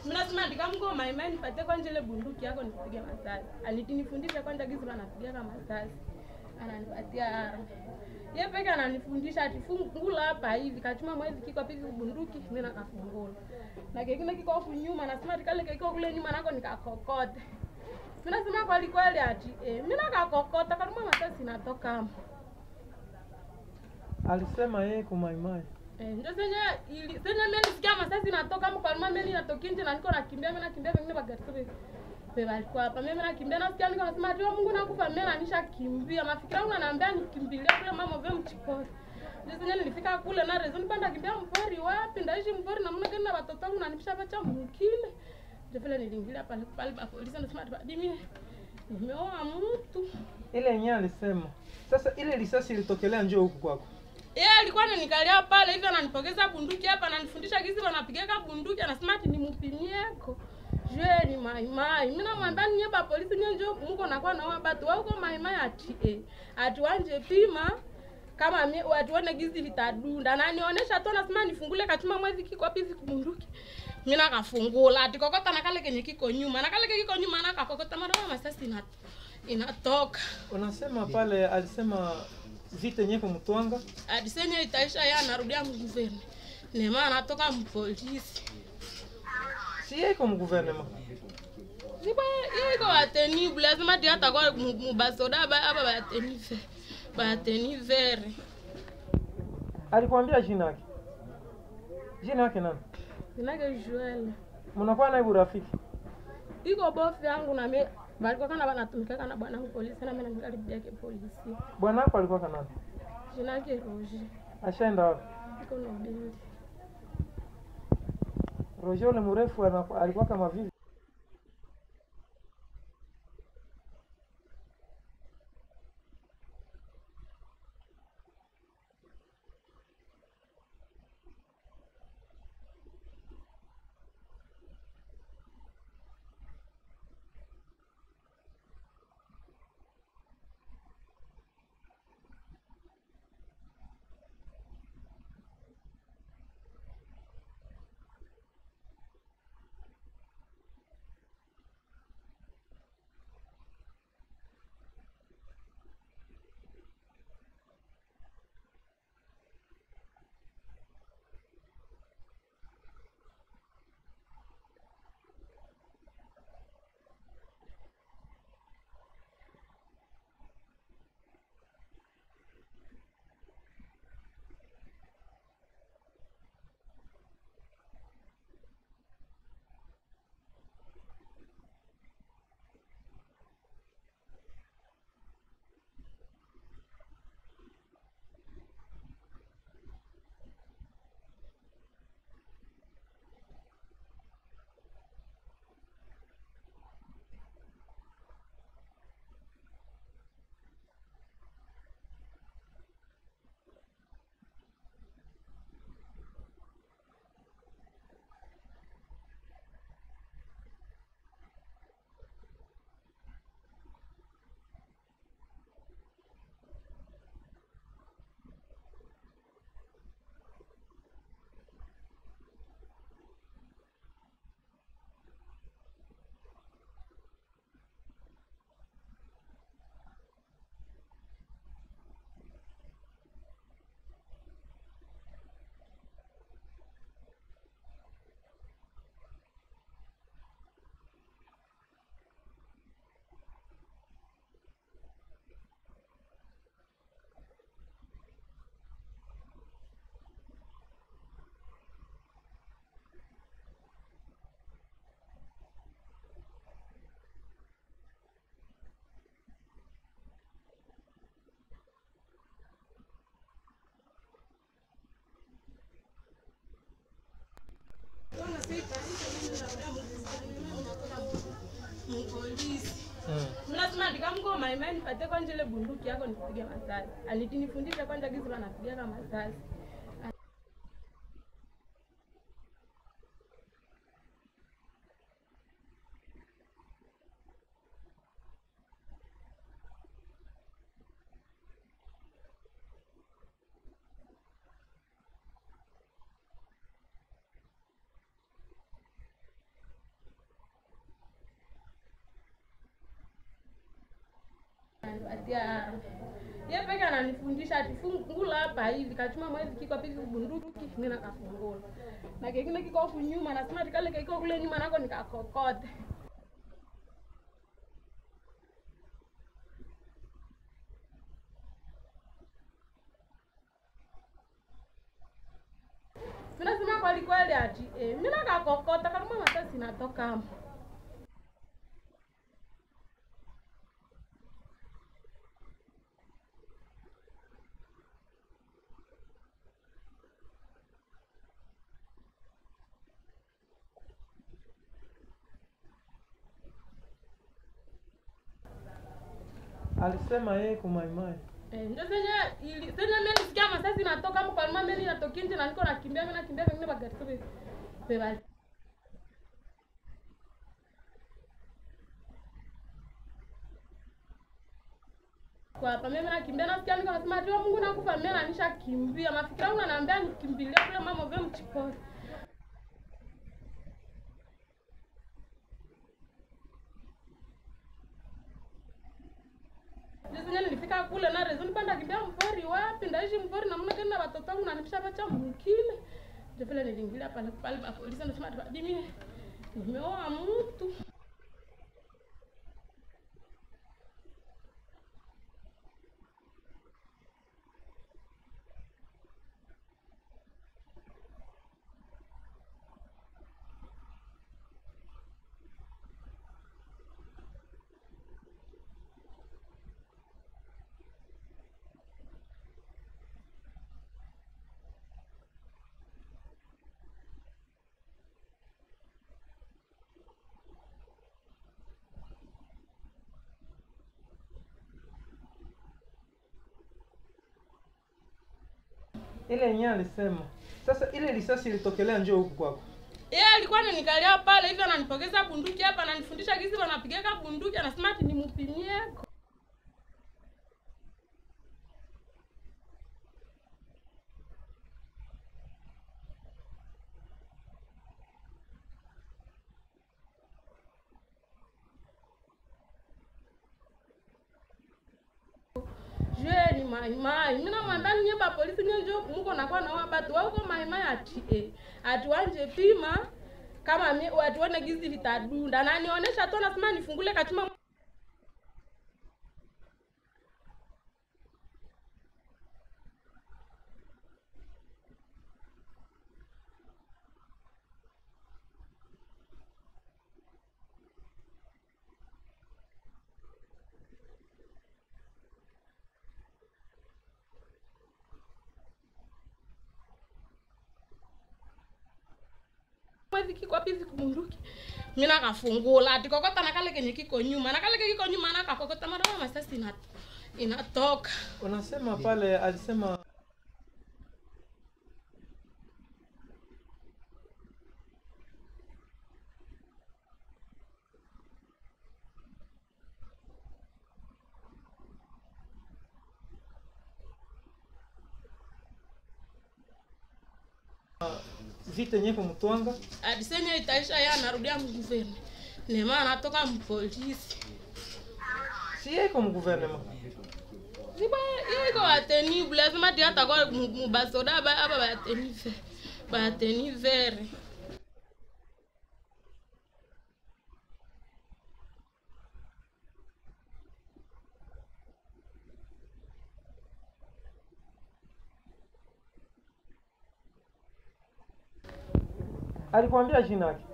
Mnasema ndikamko maimai nipate kwanza ile bunduki yako nipige masasi. Alitinifundisha kwanza gizi wanapiga kama masasi. Ananipatia yeye peke ananifundisha ati fungula hapa hivi kachuma mwezi kiko piga bunduki mimi nakafungula. Na kingine kiko huko nyuma nasema kale kiko kule nyuma nako nikakokota. Mimi nasema kweli kweli ati mimi nakakokota kama masasi natoka hapo. Alisema yeye kumaimai. Ndio ili mimi nisikia masasi natoka hapo kwa mimi natoka nje na niko nakimbia mimi nakimbia wengine bagatore. Beba alikuwa hapa mimi nakimbia nasikia niko nasema ati Mungu nakufa mimi nanisha kimbia mafikira yangu ananiambia nikimbilia kule mama vile mchikoni. Ndio nilifika kule na rezo nipanda kimbia mpori wapi ndaishi mpori na mna kana watoto wangu nanipisha pacha mwingine. Ndio vile nilingilia pale polisi nasema ati mimi nimeoa mtu. Ile yenyewe alisema. Sasa ile risasi ilitokelea njoo huku kwako. Yeye alikuwa ananikalia pale hivi ananipokeza bunduki hapa ananifundisha gizi wanapiga bunduki anasema ati nimupimieko. Je ni maimai. Mimi namwambia ninyi ba polisi ninyi njoo mko nakuwa na watu wao maimai ati wanje pima kama mimi watuone gizi vitadunda na nionyesha tu anasema nifungule kachuma mwezi kiko wapi hivi bunduki. Mimi nakafungula ati kokota na kale kenye kiko nyuma na kale kiko nyuma na kakokota mara masasi inatoka. Unasema pale alisema vita yenyewe kumtwanga adisenye itaisha yeye anarudia mguverne nema anatoka mpolisi si yeye kwa mguvernema siba yeye kwa ateni lazima dia atakuwa mubasoda aba bateni vere alikwambia jina yake nani Joel mnakuwa naye urafiki iko bofu yangu na mimi balikuwa kana banatumika kana bwana polisi na mimi nikaribia ke polisi bwana wako alikuwa kana jina yake Roger ashaenda wapi iko na binti Roger ule mrefu alikuwa kama vipi Nasema ndikamko maimai nipatie kwanza ile bunduki yako nipige masasi. Alitinifundisha kwanza gizi wanapiga kama masasi. Atia yeye peke ananifundisha atifungula hapa hivi kachuma mwezi kiko piki bunduki mimi nakafungula na kingine kiko huku nyuma nasema tikale kiko kule nyuma nako nikakokote. Mimi nasema kwa kweli ati mimi nakakokota kama masasi natoka hapo. Alisema yeye kumaimai. Ndio sasa mimi nisikia masasi natoka hapo kwa mama mimi natoka nje na niko nakimbia mimi nakimbia wengine bagari tu beba. Kwa hapa mimi nakimbia nasikia niko nasema ati Mungu nakufa mimi nanisha kimbia mafikira yangu ananiambia nikimbilie kule mama vile mchipori. Nilifika kule na reason panda kimbia mpori wapi ndaishi mpori na mna kenda watoto wangu na nipisha pacha mwingine ndio vile niliingilia pale pa polisi nasema mimi nimeoa mtu. Ile yenyewe alisema. Sasa ile risasi ilitokelea njoo huku kwako. Yeye alikuwa ananikalia pale hivi ananipokeza bunduki hapa ananifundisha gizi wanapiga bunduki anasema ati nimupimie. Je ni maimai. Mimi namwambia ninyi ba polisi nyenjo mko nakuwa na watu wao maimai ati atuanje pima kama mimi watuone gizi litadunda na nionyesha tu nasema nifungule kachuma. Mwezi kiko pizi kubunduki mimi nakafungula ati kokota na kale kenye kiko nyuma na kale kiko nyuma na kakokota mara masasi inatoka. Unasema pale alisema vita yenyewe kumtwanga adisenye itaisha yeye anarudia mguverne nema anatoka mpolisi si yeye kwa mguvernema ziba iko ateni lazima dia atakuwa mubasoda hapa bateni vere. Alikwambia jina yake?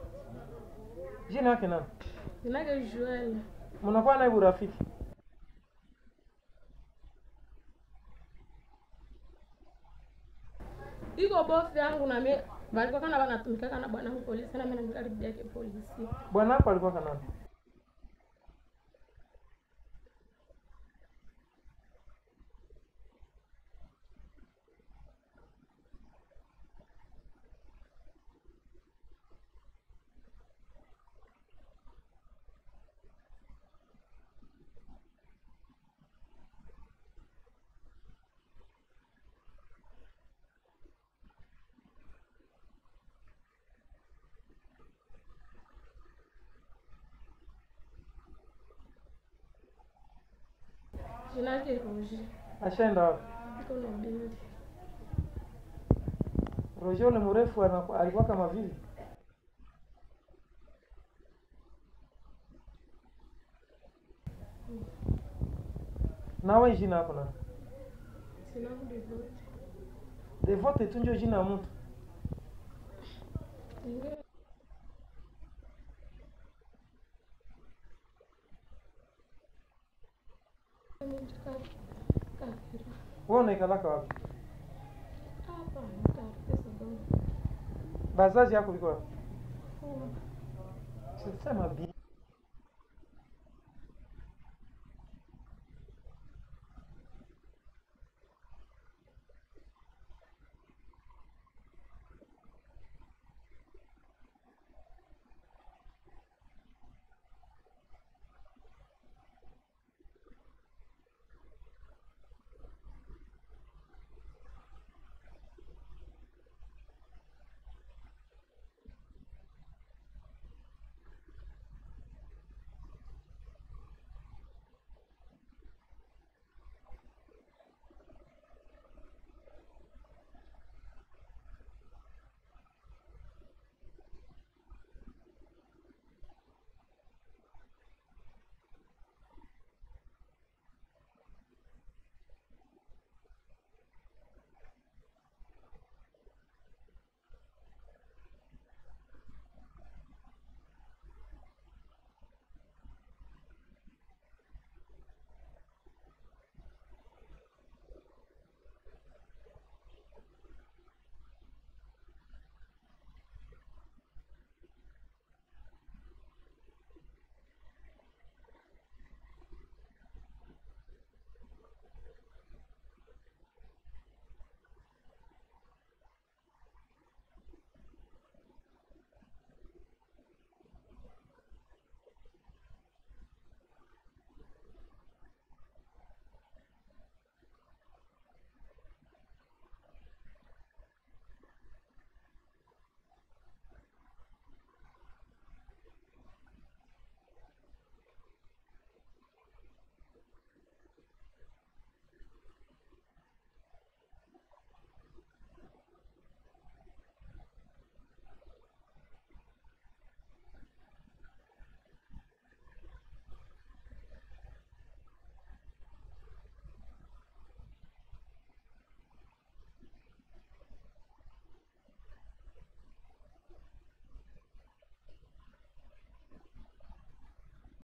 Jina yake nani? Jina yake Joel. Mnakuwa naye urafiki? Iko boss yangu na mimi walikuwa kana wanatumika kana bwana wangu polisi na mimi nikaribia ke polisi. Bwana hapo alikuwa kana nani? Jina yake Roger. Ashaenda wapi? Iko na bibi. Roger ule mrefu alikuwa kama vile. Nawe jina yako na? Sina Devote. Devote tu ndio jina ya mtu. Ndio. Wewe unaikalaka wapi? Hapa nitapesa dogo. Bazazi yako iko wapi? Oh. Sema bi.